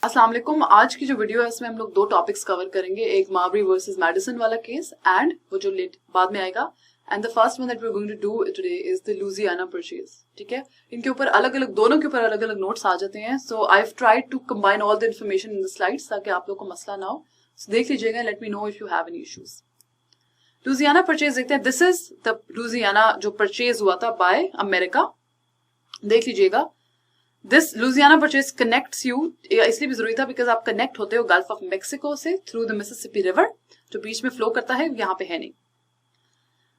अस्सलाम वालेकुम। आज की जो वीडियो है उसमें हम लोग दो टॉपिक्स कवर करेंगे, एक मार्बरी वर्सेस मैडिसन वाला केस एंड वो जो लेट बाद में आएगा। And the first one that we are going to do today is the Louisiana Purchase. ठीक है, इनके ऊपर अलग अलग, दोनों के ऊपर अलग अलग नोट्स आ जाते हैं। So I have tried to combine all the information in the slides ताकि आप लोग को मसला ना हो। So, देख लीजिएगा, let me know if you have any issues. Louisiana purchase देखते हैं। दिस इज द लुजियाना जो परचेज हुआ था बाय अमेरिका। देख लीजिएगा, this Louisiana purchase connects you, इसलिए भी जरूरी था बिकॉज आप कनेक्ट होते हो गल्फ ऑफ मेक्सिको से थ्रू द मिसिसिपी रिवर जो बीच में फ्लो करता है, यहाँ पे है नहीं।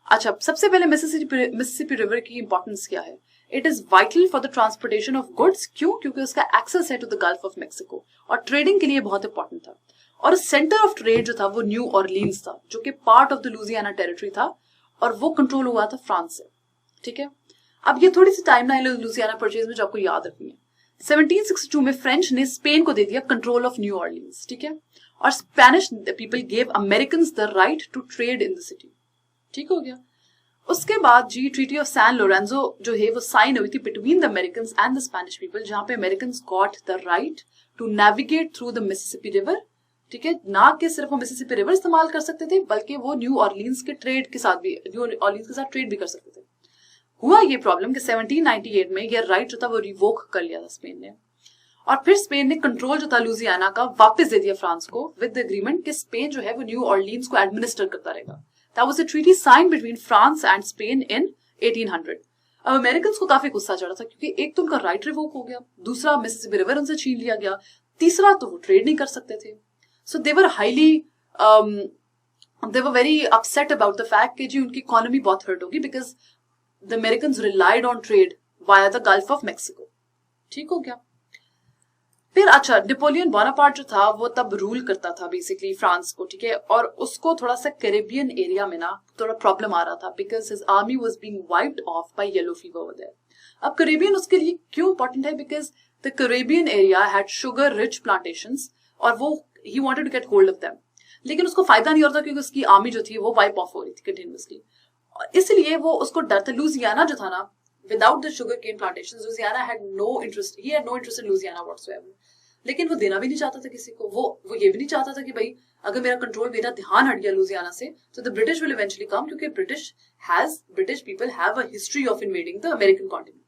अच्छा, सबसे पहले मिसिसिपी रिवर की इंपॉर्टेंस क्या है? It is vital for the transportation of goods. क्यों? क्योंकि उसका एक्सेस है to the Gulf of Mexico और ट्रेडिंग के लिए बहुत इंपॉर्टेंट था। और सेंटर ऑफ ट्रेड जो था वो न्यू ऑरलीन्स था, जो कि part of the Louisiana territory था और वो कंट्रोल हुआ था फ्रांस से। ठीक है, अब ये थोड़ी सी टाइमलाइन है लुजियाना परचेज में जो आपको याद रखनी है। 1762 में फ्रेंच ने स्पेन को दे दिया कंट्रोल ऑफ न्यू ऑरलीन्स। ठीक है, और Spanish people gave Americans the right to trade in the city. ठीक हो गया। उसके बाद जी ट्रीटी ऑफ सैन लोरेंजो जो है वो साइन हुई थी between the Americans and the Spanish people, जहां पे Americans got the right to navigate through the Mississippi river. ठीक है, ना कि सिर्फ वो मिसिसिपी रिवर इस्तेमाल कर सकते थे बल्कि वो न्यू ऑरलीन्स के ट्रेड के साथ भी, न्यू ऑरलीन्स के साथ ट्रेड भी कर सकते थे। हुआ ये प्रॉब्लम कि 1798 में ये राइट जो था वो रिवोक कर लिया था स्पेन ने, और फिर स्पेन ने कंट्रोल जो था लुजियाना का वापस दे दिया फ्रांस को विद द एग्रीमेंट कि स्पेन जो है वो न्यू ऑरलीन्स को एडमिनिस्टर करता रहेगा। That was a treaty sign between France and Spain in 1800। अब अमेरिकन्स को काफी गुस्सा चढ़ा था क्योंकि एक तो उनका राइट रिवोक हो गया, दूसरा मिसिसिपी रिवर उनसे छीन लिया गया, तीसरा तो वो ट्रेड नहीं कर सकते थे। So they were highly they were very upset about the fact कि जी उनकी इकोनॉमी बहुत हर्ट होगी because the Americans relied on trade via the Gulf of Mexico। ठीक हो गया। फिर अच्छा, नेपोलियन बोनापार्ट जो था वो तब रूल करता था बेसिकली फ्रांस को। ठीक है, और उसको थोड़ा सा कैरेबियन एरिया में ना थोड़ा प्रॉब्लम आ रहा था because his army was being wiped off by yellow fever over there. अब कैरेबियन उसके लिए क्यों इंपॉर्टेंट है? Because the Caribbean area had sugar rich plantations और वो ही wanted to get hold of them, लेकिन उसको फायदा नहीं हो रहा था क्योंकि उसकी आर्मी जो थी वो वाइप ऑफ हो रही थी कंटिन्यूअसली। इसलिए वो उसको डर था। लुजियाना जो था ना, without the sugar cane plantations, Louisiana had no interest, he had no interest in Louisiana whatsoever. लेकिन वो देना भी नहीं चाहता था किसी को। वो ये भी नहीं चाहता था कि भाई अगर मेरा ध्यान हट गया लुजियाना से तो the British will eventually come, क्योंकि British people have a history of invading the American continent.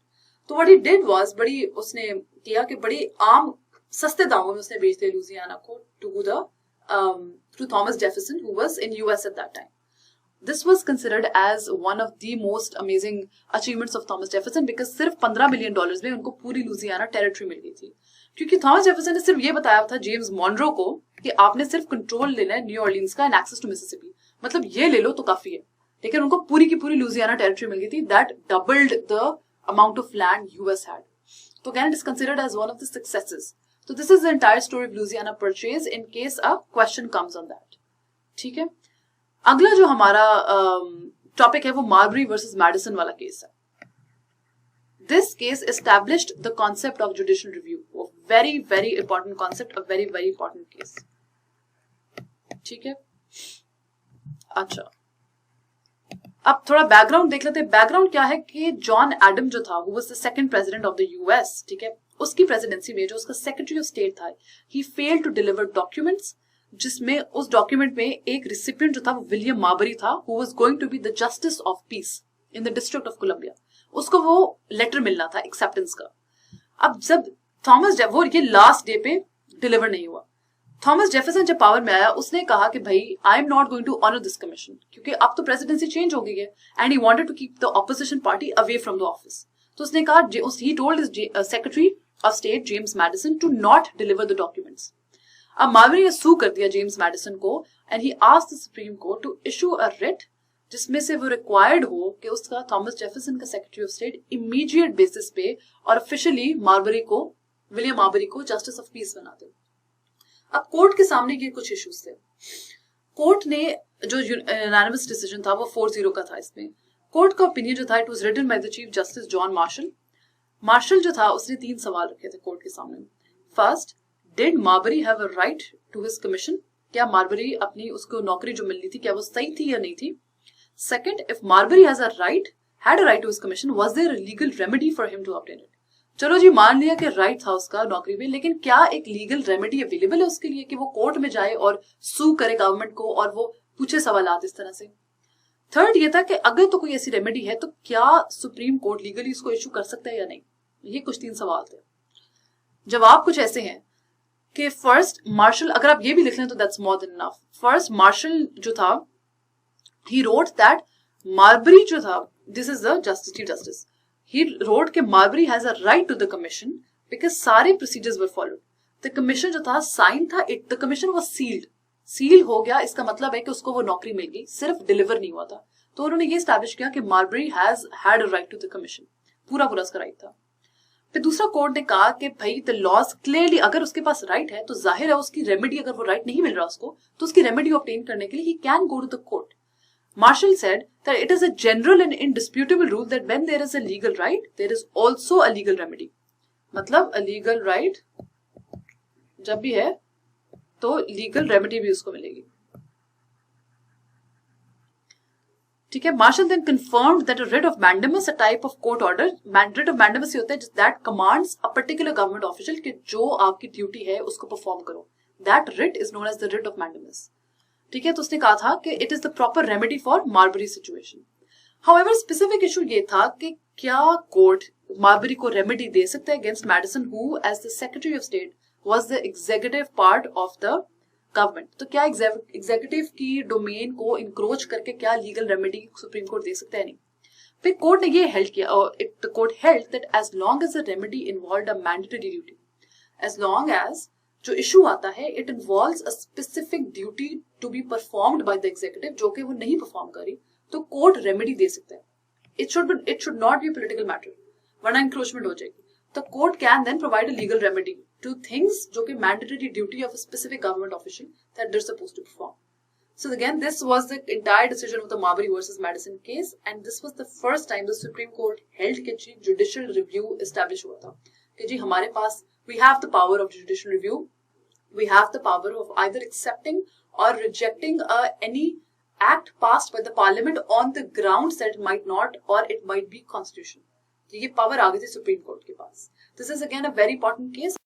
तो व्हाट ही डिड वाज, बड़ी उसने किया कि बड़ी आम सस्ते दामों में उसने बेच दिया लुजियाना को to Thomas Jefferson who was in US at that time. This was considered as one of the most amazing achievements of Thomas Jefferson because सिर्फ $15 मिलियन में उनको पूरी लुजियाना टेरिटरी मिल गई थी। क्योंकि थॉमस जेफरसन ने सिर्फ ये बताया था जेम्स मॉनरो को कि आपने सिर्फ कंट्रोल लेना है न्यू ऑरलीन्स का एंड एक्सेस टू मिसिसिपी, मतलब ये ले लो तो काफी है। लेकिन उनको पूरी की पूरी लुजियाना टेरिटरी मिल गई थी। That doubled the amount of land US had. तो again it is considered as one of the successes. तो this is the entire story of Louisiana purchase in case a question comes on that. ठीक है, अगला जो हमारा topic है वो Marbury versus Madison वाला केस है। This case established the concept of judicial review, very very important concept, a very very important case. ठीक है, अच्छा अब थोड़ा बैकग्राउंड देख लेते हैं। बैकग्राउंड क्या है कि जॉन एडम जो था, वो was the second president of the US. ठीक है, उसकी प्रेसिडेंसी में जो उसका सेक्रेटरी ऑफ स्टेट था, he failed to deliver documents, जिसमें उस डॉक्यूमेंट में एक रिसिपिएंट जो था वो विलियम मार्बरी था, who was going to be the justice of peace in the District of Columbia. उसको वो लेटर मिलना था एक्सेप्टेंस का। अब जब वो ये लास्ट डे पे डिलीवर नहीं हुआ, थॉमस जेफरसन जब पावर में आया उसने कहा कि भाई I am not going to honour this commission, क्योंकि अब तो प्रेसिडेंसी चेंज हो गई है and he wanted to keep the opposition party away from the office. तो उसने कहा, he told his secretary of state James Madison to not deliver the documents. अब मार्बरी ने सू कर दिया जेम्स मैडिसन को and he asked the Supreme Court to issue a writ जिसमें से वो रिक्वायर्ड हो कि उसका थॉमस जेफरसन का secretary of state immediate basis पे और ऑफिशियली विलियम मार्बरी को जस्टिस ऑफ पीस बना दे। अब कोर्ट के सामने ये कुछ इश्यूज थे। कोर्ट ने जो यूनानिमस डिसीजन था वो 4-0 का था। इसमें कोर्ट का ओपिनियन जो था, it was written by the chief justice John Marshall जो था उसने 3 सवाल रखे थे कोर्ट के सामने। First, did Marbury have a right to his commission? क्या मार्बरी अपनी उसको नौकरी जो मिलनी थी क्या वो सही थी या नहीं थी? Second, if Marbury had a right to his commission, was there a legal remedy for him to obtain it? चलो जी, मान लिया कि राइट था उसका नौकरी में, लेकिन क्या एक लीगल रेमेडी अवेलेबल है उसके लिए कि वो कोर्ट में जाए और सू करे गवर्नमेंट को और वो पूछे सवालात इस तरह से। थर्ड ये था कि अगर तो कोई ऐसी रेमेडी है तो क्या सुप्रीम कोर्ट लीगली इसको इशू कर सकता है या नहीं। ये कुछ 3 सवाल थे। जवाब कुछ ऐसे हैं कि फर्स्ट मार्शल, अगर आप ये भी लिख लें तो that's more than enough. First Marshall जो था, ही रोट दैट मार्बरी जो था, this is the chief justice, he wrote के Marbury has a right to the commission because सारे procedures were followed. The commission जो था साइन था, the commission was sealed, seal हो गया, इसका मतलब है कि उसको वो नौकरी मिल गई, सिर्फ डिलीवर नहीं हुआ था। तो उन्होंने ये स्टैब्लिश किया कि Marbury has had a right to the commission, पूरा पूरा उसका राइट था। फिर दूसरा कोर्ट ने कहा कि भाई द लॉज क्लियरली, अगर उसके पास राइट है तो जाहिर है उसकी रेमेडी, अगर वो राइट नहीं मिल रहा उसको तो उसकी रेमेडी ऑब्टेन करने के लिए he can go to the court. Marshall said that it is a general and indisputable rule that when there is a legal right, there is also a legal remedy. मतलब a legal right जब भी है तो legal remedy भी उसको मिलेगी। ठीक है। Marshall then confirmed that a writ of mandamus, a type of court order, writ of mandamus ये होता है that commands a particular government official कि जो आपकी ड्यूटी है उसको परफॉर्म करो। That writ is known as the writ of mandamus. ठीक है। तो उसने कहा था कि it is the proper remedy for Marbury situation. However specific issue ये था कि क्या कोर्ट मार्बरी को रेमेडी दे सकता है against Madison who as the secretary of state was the executive part of the government. तो क्या एग्जीक्यूटिव की डोमेन को इंक्रोच करके क्या लीगल रेमेडी सुप्रीम कोर्ट दे सकता है? नहीं। फिर कोर्ट ने ये हेल्ड किया, the court held that as long as the remedy involved a mandatory duty, as long as जो इशू आता है it involves a specific duty to be performed by the executive, जो कि वो नहीं परफॉर्म करी, तो कोर्ट रेमेडी दे सकता है। It should not be political matter, वरना इंक्रोचमेंट हो जाएगी। तो court can then provide a legal remedy to things जो कि mandatory duty of a specific government official that they are supposed to perform. So again, this was the entire decision of the Marbury versus Madison case, and this was the first time the Supreme Court held कि judicial review establish हुआ था कि जी हमारे पास we have the power of judicial review, we have the power of either accepting or rejecting any act passed by the parliament on the grounds that it might not or it might be constitutional. ये power आ गई थी supreme court के पास। This is again a very important case.